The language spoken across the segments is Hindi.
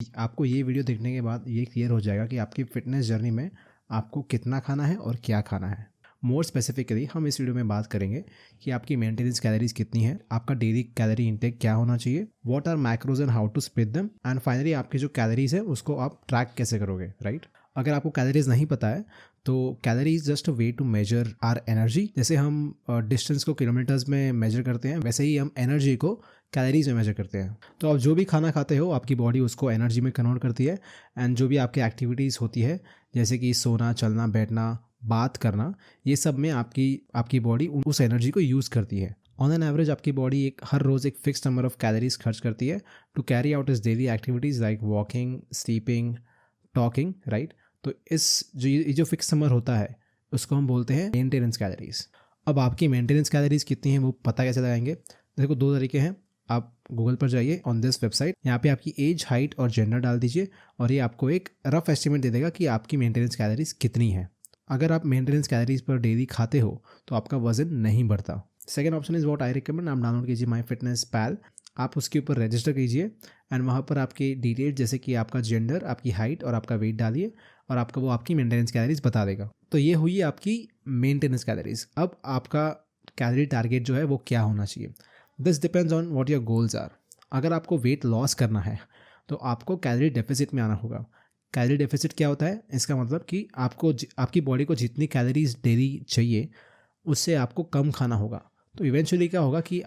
आपको ये वीडियो देखने के बाद ये क्लियर हो जाएगा कि आपकी फ़िटनेस जर्नी में आपको कितना खाना है और क्या खाना है। मोर स्पेसिफिकली हम इस वीडियो में बात करेंगे कि आपकी मेंटेनेंस कैलोरीज कितनी है, आपका डेली कैलोरी इंटेक क्या होना चाहिए, what are macros and how to split them, and finally आपकी जो कैलोरीज है उसको आप ट्रैक कैसे करोगे, राइट। अगर आपको कैलोरीज नहीं पता है तो calorie is just a way to measure our energy. जैसे हम डिस्टेंस को किलोमीटर्स में मेजर करते हैं, वैसे ही हम एनर्जी को कैलोरीज में मेजर करते हैं। तो आप जो भी खाना खाते हो आपकी बॉडी उसको एनर्जी में कन्वर्ट करती है, एंड जो भी आपकी एक्टिविटीज़ होती है जैसे कि सोना, चलना, बैठना, बात करना, ये सब में आपकी बॉडी उस एनर्जी को यूज़ करती है। ऑन एन एवरेज आपकी बॉडी हर रोज़ एक फिक्स नंबर ऑफ कैलोरीज खर्च करती है to carry out is daily activities like walking, sleeping, talking, right. तो ये जो फिक्स नंबर होता है उसको हम बोलते हैं मेंटेनेंस कैलोरीज। अब आपकी मेंटेनेंस कैलोरीज कितनी है वो पता कैसे लगाएंगे? देखो, दो तरीके हैं। आप गूगल पर जाइए ऑन दिस वेबसाइट, यहाँ पे आपकी एज, हाइट और जेंडर डाल दीजिए और ये आपको एक रफ एस्टिमेट दे देगा कि आपकी मेंटेनेंस कैलोरीज कितनी है। अगर आप मेंटेनेंस कैलोरीज पर डेली खाते हो तो आपका वजन नहीं बढ़ता। Second option is what I recommend, आप डाउनलोड कीजिए माई फिटनेस पैल, आप उसके ऊपर रजिस्टर कीजिए एंड वहाँ पर आपके डिटेल्स जैसे कि आपका जेंडर, आपकी हाइट और आपका वेट डालिए और वो आपकी मेंटेनेंस कैलोरीज बता देगा। तो ये हुई आपकी मेंटेनेंस कैलोरीज। अब आपका कैलोरी टारगेट जो है वो क्या होना चाहिए? This depends on what your goals are. अगर आपको वेट लॉस करना है तो आपको कैलोरी डेफिसिट में आना होगा। कैलोरी डेफिसिट क्या होता है? इसका मतलब कि आपकी बॉडी को जितनी कैलोरीज डेली चाहिए उससे आपको कम खाना होगा। तो इवेंचुअली क्या होगा कि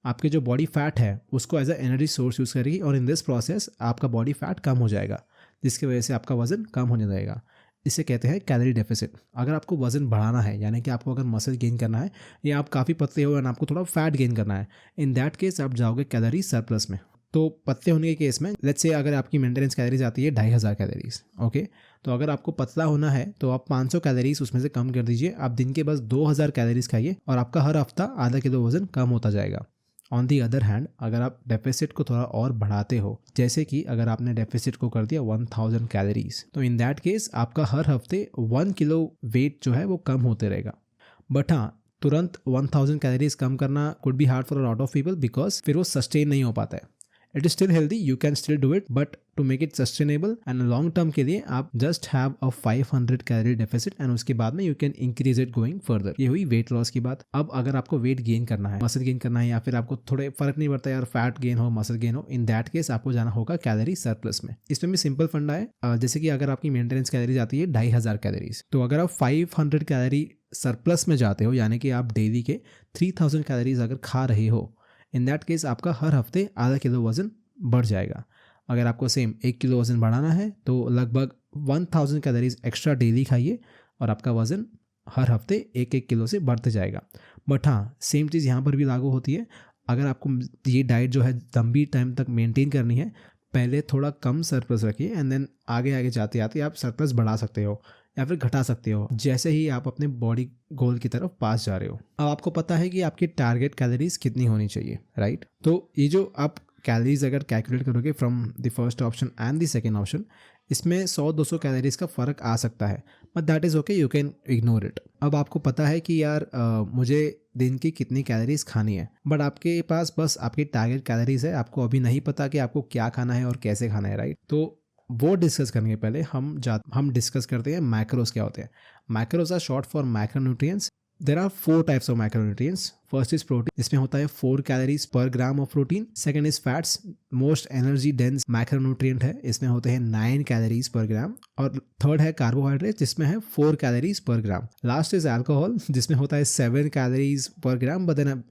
आपके जो बॉडी फैट है उसको as a energy source use करेगी और इन दिस प्रोसेस आपका बॉडी फैट कम हो जाएगा, जिसकी वजह से आपका वज़न कम होने लगेगा। इसे कहते हैं कैलोरी डेफिसिट। अगर आपको वज़न बढ़ाना है, यानी कि आपको अगर मसल गेन करना है या आप काफ़ी पतले हो और आपको थोड़ा फैट गेन करना है, इन दैट केस आप जाओगे कैलोरी सरप्लस में। तो पतले होने के केस में लेट्स से अगर आपकी मेंटेनेंस कैलोरीज आती है 2500 कैलोरीज, ओके, तो अगर आपको पतला होना है तो आप 500 कैलोरीज उसमें से कम कर दीजिए। आप दिन के बस 2000 कैलोरीज खाइए और आपका हर हफ्ता आधा किलो वजन कम होता जाएगा। ऑन दी अदर हैंड, अगर आप डेफिसिट को थोड़ा और बढ़ाते हो, जैसे कि अगर आपने डेफिसिट को कर दिया 1000 कैलोरीज, तो इन दैट केस आपका हर हफ्ते 1 किलो वेट जो है वो कम होते रहेगा। बट हाँ, तुरंत 1000 कैलोरीज कम करना could be hard for a lot of people because फिर वो सस्टेन नहीं हो पाता है। It is still healthy, you can still do it, but to make it sustainable and long term के लिए आप just have a 500 calorie deficit and उसके बाद में you can increase it going further. ये हुई वेट लॉस की बात। अब अगर आपको वेट गेन करना है, मसल गेन करना है, या फिर आपको थोड़े फर्क नहीं पड़ता यार फैट गेन हो, मसल गेन हो, इन दैट केस आपको जाना होगा कैलोरी सरप्लस में। इसमें भी सिंपल फंडा है। जैसे कि अगर आपकी मेंटेनेंस कैलोरीज आती है 2500 कैलोरीज, तो अगर आप 500 कैलोरी सरप्लस में जाते हो, यानी कि आप डेली के 3000 कैलोरीज अगर खा रहे हो, इन दैट केस आपका हर हफ्ते आधा किलो वजन बढ़ जाएगा। अगर आपको सेम 1 किलो वज़न बढ़ाना है तो लगभग 1000 कैलोरीज एक्स्ट्रा डेली खाइए और आपका वज़न हर हफ्ते 1-1 किलो से बढ़ते जाएगा। बट हाँ, सेम चीज़ यहाँ पर भी लागू होती है। अगर आपको ये डाइट जो है लंबी टाइम तक मेंटेन करनी है, पहले थोड़ा कम सरप्लस रखिए एंड देन आगे आगे जाते जाते आप सरप्लस बढ़ा सकते हो या फिर घटा सकते हो जैसे ही आप अपने बॉडी गोल की तरफ पास जा रहे हो। अब आपको पता है कि आपकी टारगेट कैलोरीज कितनी होनी चाहिए, राइट। तो ये जो आप कैलोरीज अगर कैलकुलेट करोगे from the first option and the second option, इसमें 100-200 कैलोरीज का फ़र्क आ सकता है, but that is okay, you can ignore it. अब आपको पता है कि यार मुझे दिन की कितनी कैलोरीज खानी है, बट आपके पास बस आपकी टारगेट कैलोरीज है, आपको अभी नहीं पता कि आपको क्या खाना है और कैसे खाना है, राइट। तो वो डिस्कस करने के पहले हम डिस्कस करते हैं मैक्रोज क्या होते हैं। Macros are short for macronutrients. There are 4 types of macronutrients. First is protein, जिसमें होता है 4 calories per gram of protein. Second is fats, most energy dense macronutrient है, इसमें होते हैं 9 कैलोरीज पर ग्राम। और थर्ड है कार्बोहाइड्रेट, जिसमें है 4 calories per gram. Last is alcohol, जिसमें होता है 7 calories per gram, but then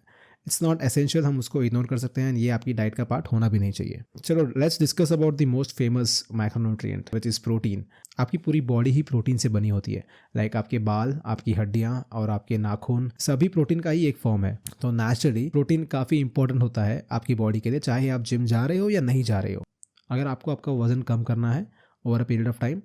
it's not essential, हम उसको इग्नोर कर सकते हैं, ये आपकी डाइट का पार्ट होना भी नहीं चाहिए। चलो let's discuss about the most famous macronutrient which is protein. आपकी पूरी बॉडी ही प्रोटीन से बनी होती है, लाइक आपके बाल, आपकी हड्डियाँ और आपके नाखून सभी प्रोटीन का ही एक फॉर्म है। तो नेचुरली प्रोटीन काफ़ी इंपॉर्टेंट होता है आपकी बॉडी के लिए, चाहे आप जिम जा रहे हो या नहीं जा रहे हो। अगर आपको आपका वजन कम करना है over a period of time,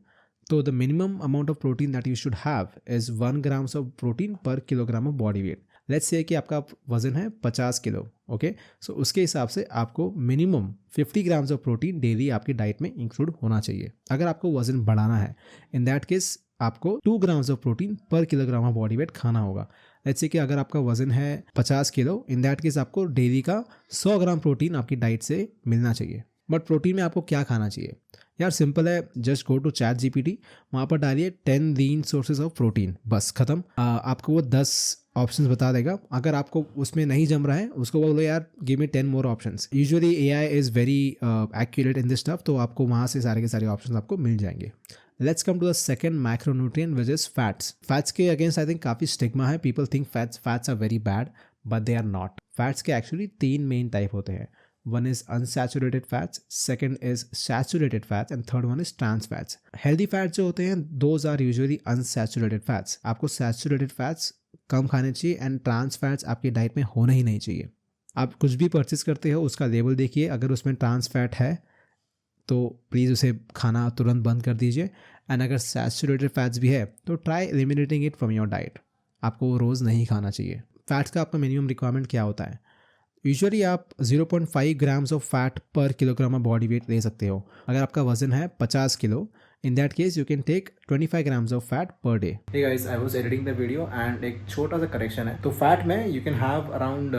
तो the minimum amount of protein that you should have is 1 grams of protein per kilogram of body weight. Let's say कि आपका वजन है 50 किलो, ओके, सो उसके हिसाब से आपको minimum 50 grams of protein daily आपकी डाइट में इंक्लूड होना चाहिए। अगर आपको वजन बढ़ाना है, इन दैट केस आपको 2 grams of protein per kilogram of body wait खाना होगा। लेट्स से कि अगर आपका वजन है 50 किलो, इन दैट केस आपको डेली का 100 ग्राम प्रोटीन आपकी डाइट से मिलना चाहिए। बट प्रोटीन में आपको क्या खाना चाहिए यार? सिंपल है, जस्ट गो टू ChatGPT, वहाँ पर डालिए 10 लीन सोर्सेज ऑफ प्रोटीन, बस खत्म। आपको वो 10 ऑप्शंस बता देगा। अगर आपको उसमें नहीं जम रहा है उसको बोलो यार give me 10 more options. Usually AI is very accurate in this stuff, तो आपको वहाँ से सारे के सारे ऑप्शंस आपको मिल जाएंगे। Let's come to the second macronutrient which is fats. Fats के अगेंस्ट आई थिंक काफ़ी स्टिग्मा है। People think fats are very bad, but they are not. Fats के एक्चुअली 3 मेन टाइप होते हैं। One is unsaturated fats, second is saturated fats, and third one is trans fats. Healthy fats जो होते हैं those are usually unsaturated fats. आपको saturated fats कम खाने चाहिए and trans fats आपकी डाइट में होना ही नहीं चाहिए। आप कुछ भी परचेज करते हो उसका लेबल देखिए, अगर उसमें ट्रांस फैट है तो प्लीज़ उसे खाना तुरंत बंद कर दीजिए, एंड अगर सैचुरेटेड फैट्स भी है तो try eliminating it from your diet. आपको रोज़ नहीं खाना चाहिए। फैट्स का आपका मिनिमम रिक्वायरमेंट क्या होता है? यूजुअली आप 0.5 grams of fat per kilogram of body weight ले सकते हो। अगर आपका वजन है 50 kilo, in that case you can take 25 grams of fat per day. Hey guys, I was editing the video and एक छोटा सा करेक्शन है। तो फैट में you can have around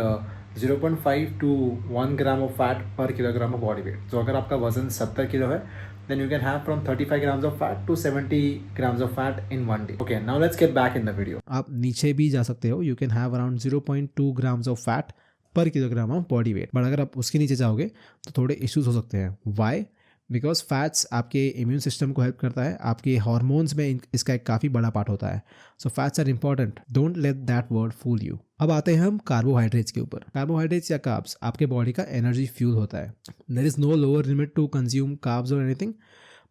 0.5 to 1 gram of fat per kilogram of body weight. तो अगर आपका वजन 70 किलो है then you can have from 35 grams of fat to 70 grams of fat in one day. Okay, now let's get back in the video. आप नीचे भी जा सकते हो, you can have around 0.2 grams of fat पर kilogram of body wait. But अगर आप उसके नीचे जाओगे तो थोड़े इश्यूज हो सकते हैं। वाई? बिकॉज फैट्स आपके इम्यून सिस्टम को हेल्प करता है, आपके हार्मोन्स में इसका एक काफ़ी बड़ा पार्ट होता है। So fats are important, don't let that word fool you. अब आते हैं हम कार्बोहाइड्रेट्स के ऊपर। कार्बोहाइड्रेट्स या कार्ब्स आपके बॉडी का एनर्जी फ्यूल होता है। There is no lower limit to consume carbs और एनीथिंग,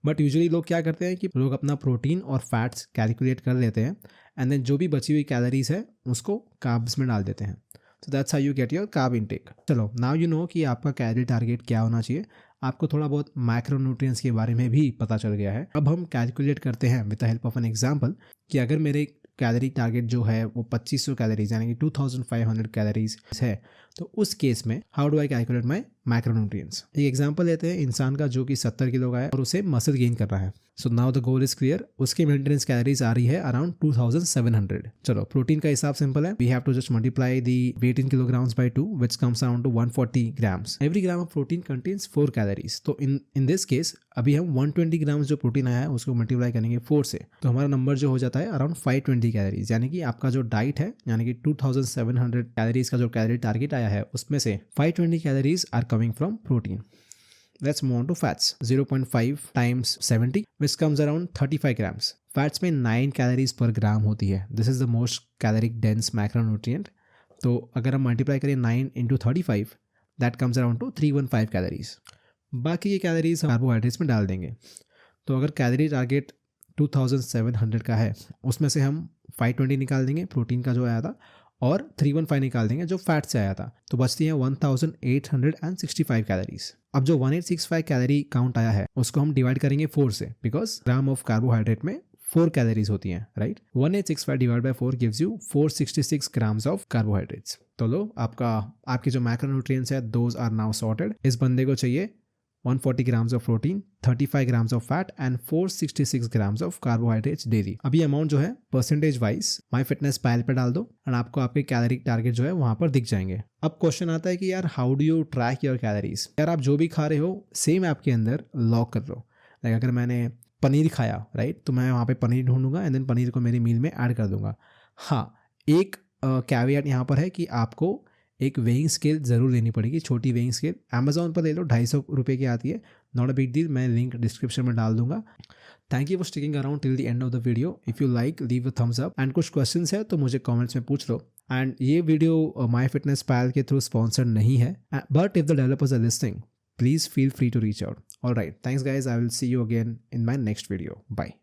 बट यूजुअली लोग क्या करते हैं कि लोग अपना प्रोटीन और फैट्स कैलकुलेट कर लेते हैं एंड देन जो भी बची हुई कैलोरीज है उसको कार्ब्स में डाल देते हैं। So that's how you get your carb intake. चलो, now you know कि आपका कैलोरी टारगेट क्या होना चाहिए। आपको थोड़ा बहुत माइक्रोन्यूट्रिएंट्स के बारे में भी पता चल गया है। अब हम कैलकुलेट करते हैं with the help of an example कि अगर मेरे कैलोरी टारगेट जो है वो 2500 कैलोरीज यानी कि 2500 कैलोरीज है, तो उस केस में how do I calculate my micronutrients. एक एग्जांपल लेते हैं इंसान का जो कि 70 किलो का है और उसे मसल गेन करना है। So now the goal is clear. उसकी मेंटेनेंस कैलोरीज आ रही है अराउंड 2700। चलो, प्रोटीन का हिसाब सिंपल है। We have to just multiply the weight in kilograms by 2 which comes around to 140 grams. Every gram of protein contains 4 calories. तो इन दिस केस अभी हम 120 ग्राम्स जो प्रोटीन आया है उसको मल्टीप्लाई करेंगे 4 से, तो हमारा नंबर जो हो जाता है अराउंड 520 कैलोरीज। यानी कि आपका जो डाइट है यानी कि 2700 कैलोरीज का जो कैलोरी टारगेट आया है उसमें से 520 calories are coming from protein. Let's move on to fats. 0.5 times 70 which comes around 35 grams. Fats में 9 कैलोरीज पर ग्राम होती है। This is the most caloric dense macronutrient. तो अगर हम मल्टीप्लाई करें 9 into 35 that comes around to 315 calories. बाकी ये कैलोरीज कार्बोहाइड्रेट्स में डाल देंगे। तो अगर कैलोरी टारगेट 2700 का है उसमें से हम 520 निकाल देंगे प्रोटीन का जो आया था और 315 निकाल देंगे जो फैट से आया था, तो बचती है 1865 कैलोरीज। अब जो 1865 कैलोरी काउंट आया है उसको हम डिवाइड करेंगे 4 से, बिकॉज ग्राम ऑफ कार्बोहाइड्रेट में 4 कैलोरीज होती हैं, right. 1865 divide by 4 gives you 466 grams of carbohydrates. तो लो, आपके जो मैक्रोन्यूट्रिएंट्स है दोज आर नाउ सॉर्टेड। इस बंदे को चाहिए 140 grams of protein, 35 grams of fat and 466 grams of carbohydrates daily. अभी अमाउंट जो है परसेंटेज वाइज माई फिटनेस पैल पे डाल दो एंड आपको आपके कैलोरी टारगेट जो है वहां पर दिख जाएंगे। अब क्वेश्चन आता है कि यार how do you track your calories. यार आप जो भी खा रहे हो सेम ऐप के अंदर लॉग कर लो। लाइक अगर मैंने पनीर खाया, राइट, तो मैं वहाँ पे पनीर ढूंढूंगा एंड देन पनीर को मेरी मील में ऐड कर दूंगा। हाँ, एक कैवियट यहाँ पर है कि आपको एक वेइंग स्केल ज़रूर लेनी पड़ेगी, छोटी वेइंग स्केल। अमेजोन पर ले लो, 250 रुपये की आती है, नॉट अ बिग डील। मैं लिंक डिस्क्रिप्शन में डाल दूंगा। Thank you for sticking around till the end of the video. If you like leave a thumbs up and कुछ क्वेश्चंस है तो मुझे कमेंट्स में पूछ लो। एंड ये वीडियो माई फिटनेस पैल के थ्रू स्पॉन्सर्ड नहीं है, but if the developers are listening please feel free to reach out. Alright, thanks guys, I will see you again in my next video. Bye.